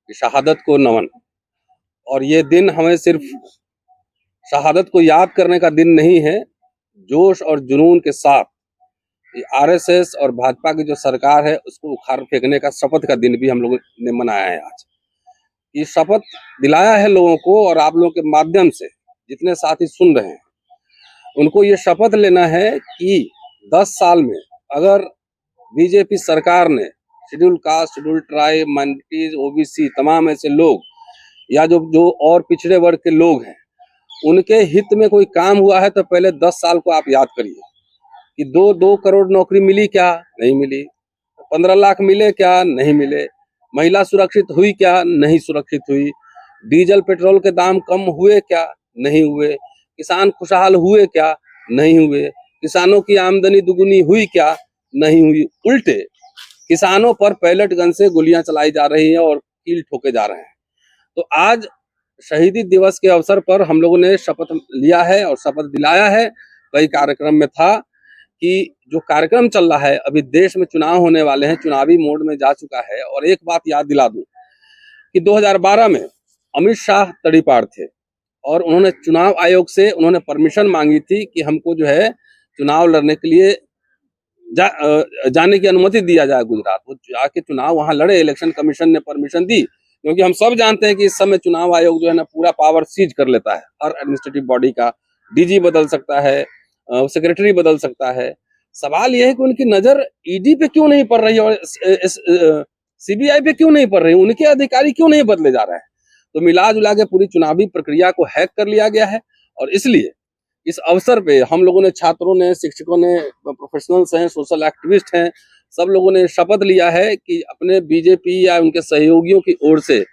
कि शहादत को नमन। और ये दिन हमें सिर्फ शहादत को याद करने का दिन नहीं है, जोश और जुनून के साथ आरएसएस और भाजपा की जो सरकार है उसको उखाड़ फेंकने का शपथ का दिन भी हम लोगों ने मनाया है आज। ये शपथ दिलाया है लोगों को, और आप लोगों के माध्यम से जितने साथी सुन रहे हैं उनको ये शपथ लेना है कि 10 साल में अगर बीजेपी सरकार ने schedule caste, schedule tribe, minorities, OBC तमाम ऐसे लोग या जो और पिछड़े वर्ग के लोग हैं उनके हित में कोई काम हुआ है तो पहले 10 साल को आप याद करिए कि 2 करोड़ नौकरी मिली क्या? नहीं मिली। 15 लाख मिले क्या? नहीं मिले। महिला सुरक्षित हुई क्या? नहीं सुरक्षित हुई। डीजल पेट्रोल के दाम कम हुए क्या? नहीं हुए। किसान खुशहाल हुए क्या? नहीं हुए। किसानों की आमदनी दुगुनी हुई क्या? नहीं हुई। उल्टे किसानों पर पैलेट गन से गोलियां चलाई जा रही हैं और कील ठोके जा रहे हैं। तो आज शहीदी दिवस के अवसर पर हम लोगों ने शपथ लिया है और शपथ दिलाया है। कई कार्यक्रम में था कि जो कार्यक्रम चल रहा है, अभी देश में चुनाव होने वाले हैं, चुनावी मोड में जा चुका है। और एक बात याद दिला दूं कि 2012 में अमित शाह तड़ीपार थे और उन्होंने चुनाव आयोग से उन्होंने परमिशन मांगी थी कि हमको जो है चुनाव लड़ने के लिए जाने की अनुमति दिया जाए गुजरात। वो जाके चुनाव वहां लड़े, इलेक्शन कमीशन ने परमिशन दी, क्योंकि हम सब जानते हैं कि इस समय चुनाव आयोग जो है ना पूरा पावर सीज कर लेता है हर एडमिनिस्ट्रेटिव बॉडी का। डीजी बदल सकता है, सेक्रेटरी बदल सकता है। सवाल यह है कि उनकी नजर ईडी पे क्यों नहीं पड़ रही और सीबीआई पे क्यों नहीं पड़ रही, उनके अधिकारी क्यों नहीं बदले जा रहे हैं? तो मिला जुला के पूरी चुनावी प्रक्रिया को हैक कर लिया गया है। और इसलिए इस अवसर पे हम लोगों ने, छात्रों ने, शिक्षकों ने, प्रोफेशनल्स हैं, सोशल एक्टिविस्ट हैं, सब लोगों ने शपथ लिया है कि अपने बीजेपी या उनके सहयोगियों की ओर से,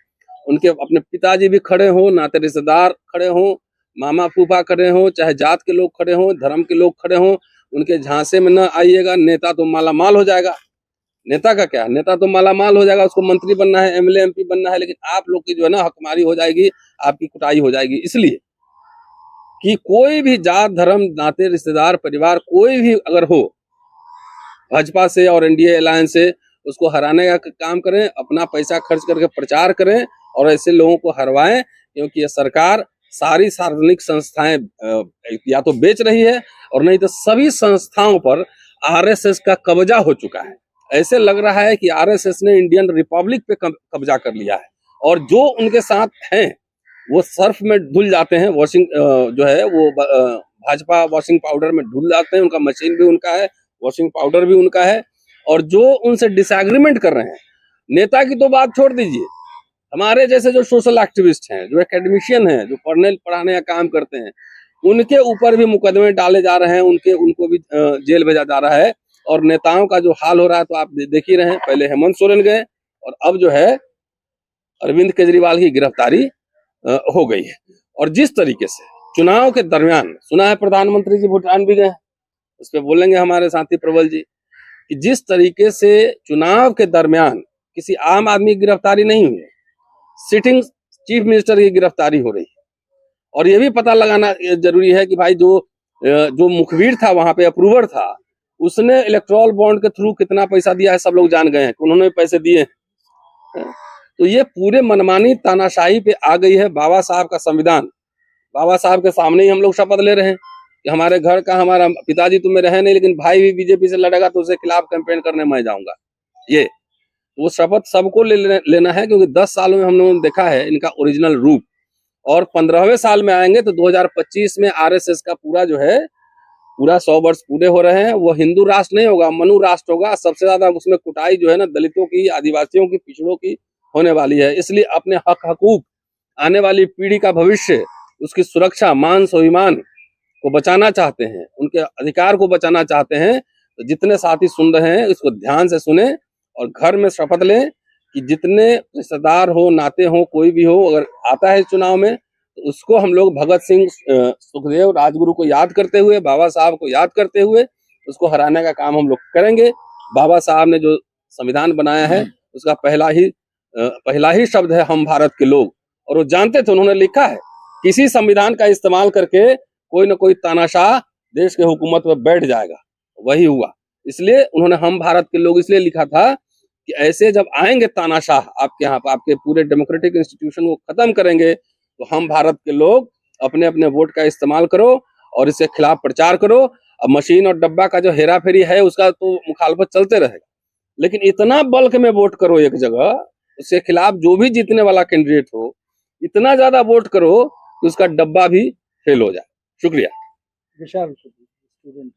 उनके अपने पिताजी भी खड़े हों, नाते रिश्तेदार खड़े हों, मामा फूफा खड़े हों, चाहे जात के लोग खड़े हों, धर्म के लोग खड़े हों, उनके झांसे में न आइएगा। नेता तो माला माल हो जाएगा। नेता का क्या, नेता तो माला माल हो जाएगा, उसको मंत्री बनना है, एमएलए एमपी बनना है, लेकिन आप लोग की जो है ना हकमारी हो जाएगी, आपकी कुटाई हो जाएगी। इसलिए कि कोई भी जात, धर्म, नाते रिश्तेदार, परिवार कोई भी अगर हो, भाजपा से और एनडीए अलायंस से उसको हराने का काम करें, अपना पैसा खर्च करके प्रचार करें और ऐसे लोगों को हरवाएं, क्योंकि ये सरकार सारी सार्वजनिक संस्थाएं या तो बेच रही है और नहीं तो सभी संस्थाओं पर आरएसएस का कब्जा हो चुका है। ऐसे लग रहा है कि आरएसएस ने इंडियन रिपब्लिक पे कब्जा कर लिया है और जो उनके साथ हैं वो सर्फ में धुल जाते हैं। वॉशिंग जो है वो भाजपा वॉशिंग पाउडर में धुल जाते हैं। उनका मशीन भी उनका है, वॉशिंग पाउडर भी उनका है। और जो उनसे डिसएग्रीमेंट कर रहे हैं, नेता की तो बात छोड़ दीजिए, हमारे जैसे जो सोशल एक्टिविस्ट हैं, जो एकेडमिशियन हैं, जो पढ़ाने का काम करते हैं, उनके ऊपर भी मुकदमे डाले जा रहे हैं, उनको भी जेल भेजा जा रहा है। और नेताओं का जो हाल हो रहा है तो आप देख ही रहे हैं। पहले हेमंत सोरेन गए और अब जो है अरविंद केजरीवाल की गिरफ्तारी हो गई है। और जिस तरीके से चुनाव के दरमियान, सुना है प्रधानमंत्री जी भूटान भी गए, उस पर बोलेंगे हमारे साथी प्रबल जी, कि जिस तरीके से चुनाव के दरमियान किसी आम आदमी की गिरफ्तारी नहीं हुई, सिटिंग चीफ मिनिस्टर की गिरफ्तारी हो रही है। और ये भी पता लगाना जरूरी है कि भाई जो मुखबिर था वहां पे, अप्रूवर था, उसने इलेक्टोरल बॉन्ड के थ्रू कितना पैसा दिया है सब लोग जान गए हैं, उन्होंने पैसे दिए हैं। तो ये पूरे मनमानी तानाशाही पे आ गई है। बाबा साहब का संविधान, बाबा साहब के सामने ही हम लोग शपथ ले रहे हैं कि हमारे घर का, हमारा पिताजी तो मेरे है नहीं, लेकिन भाई भी बीजेपी से लड़ेगा तो उसके खिलाफ कैंपेन करने मैं जाऊंगा। ये वो शपथ सबको लेना है, क्योंकि 10 सालों में हम लोगों ने देखा है इनका ओरिजिनल रूप। और 15वें साल में आएंगे तो 2025 में आरएसएस का पूरा जो है पूरा 100 वर्ष पूरे हो रहे हैं। वो हिंदू राष्ट्र नहीं होगा, मनु राष्ट्र होगा। सबसे ज्यादा उसमें कुटाई जो है ना दलितों की, आदिवासियों की, पिछड़ों की होने वाली है। इसलिए अपने हक हकूक, आने वाली पीढ़ी का भविष्य, उसकी सुरक्षा, मान स्वाभिमान को बचाना चाहते हैं, उनके अधिकार को बचाना चाहते हैं। तो जितने साथी सुन रहे हैं इसको ध्यान से सुने और घर में शपथ लें कि जितने रिश्तेदार हो, नाते हो, कोई भी हो, अगर आता है चुनाव में तो उसको हम लोग भगत सिंह, सुखदेव, राजगुरु को याद करते हुए, बाबा साहब को याद करते हुए उसको हराने का काम हम लोग करेंगे। बाबा साहब ने जो संविधान बनाया है उसका पहला ही शब्द है हम भारत के लोग। और वो जानते थे, उन्होंने लिखा है किसी संविधान का इस्तेमाल करके कोई ना कोई तानाशाह देश के हुकूमत में बैठ जाएगा। वही हुआ। इसलिए उन्होंने हम भारत के लोग इसलिए लिखा था कि ऐसे जब आएंगे तानाशाह आपके यहाँ पर, आपके पूरे डेमोक्रेटिक इंस्टीट्यूशन को खत्म करेंगे, तो हम भारत के लोग अपने अपने वोट का इस्तेमाल करो और इसके खिलाफ प्रचार करो। अब मशीन और डब्बा का जो हेरा फेरी है उसका तो मुखालफत चलते रहेगा, लेकिन इतना बल्क में वोट करो एक जगह, उसके खिलाफ जो भी जीतने वाला कैंडिडेट हो, इतना ज्यादा वोट करो कि उसका डब्बा भी फेल हो जाए। शुक्रिया। विशाल स्टूडेंट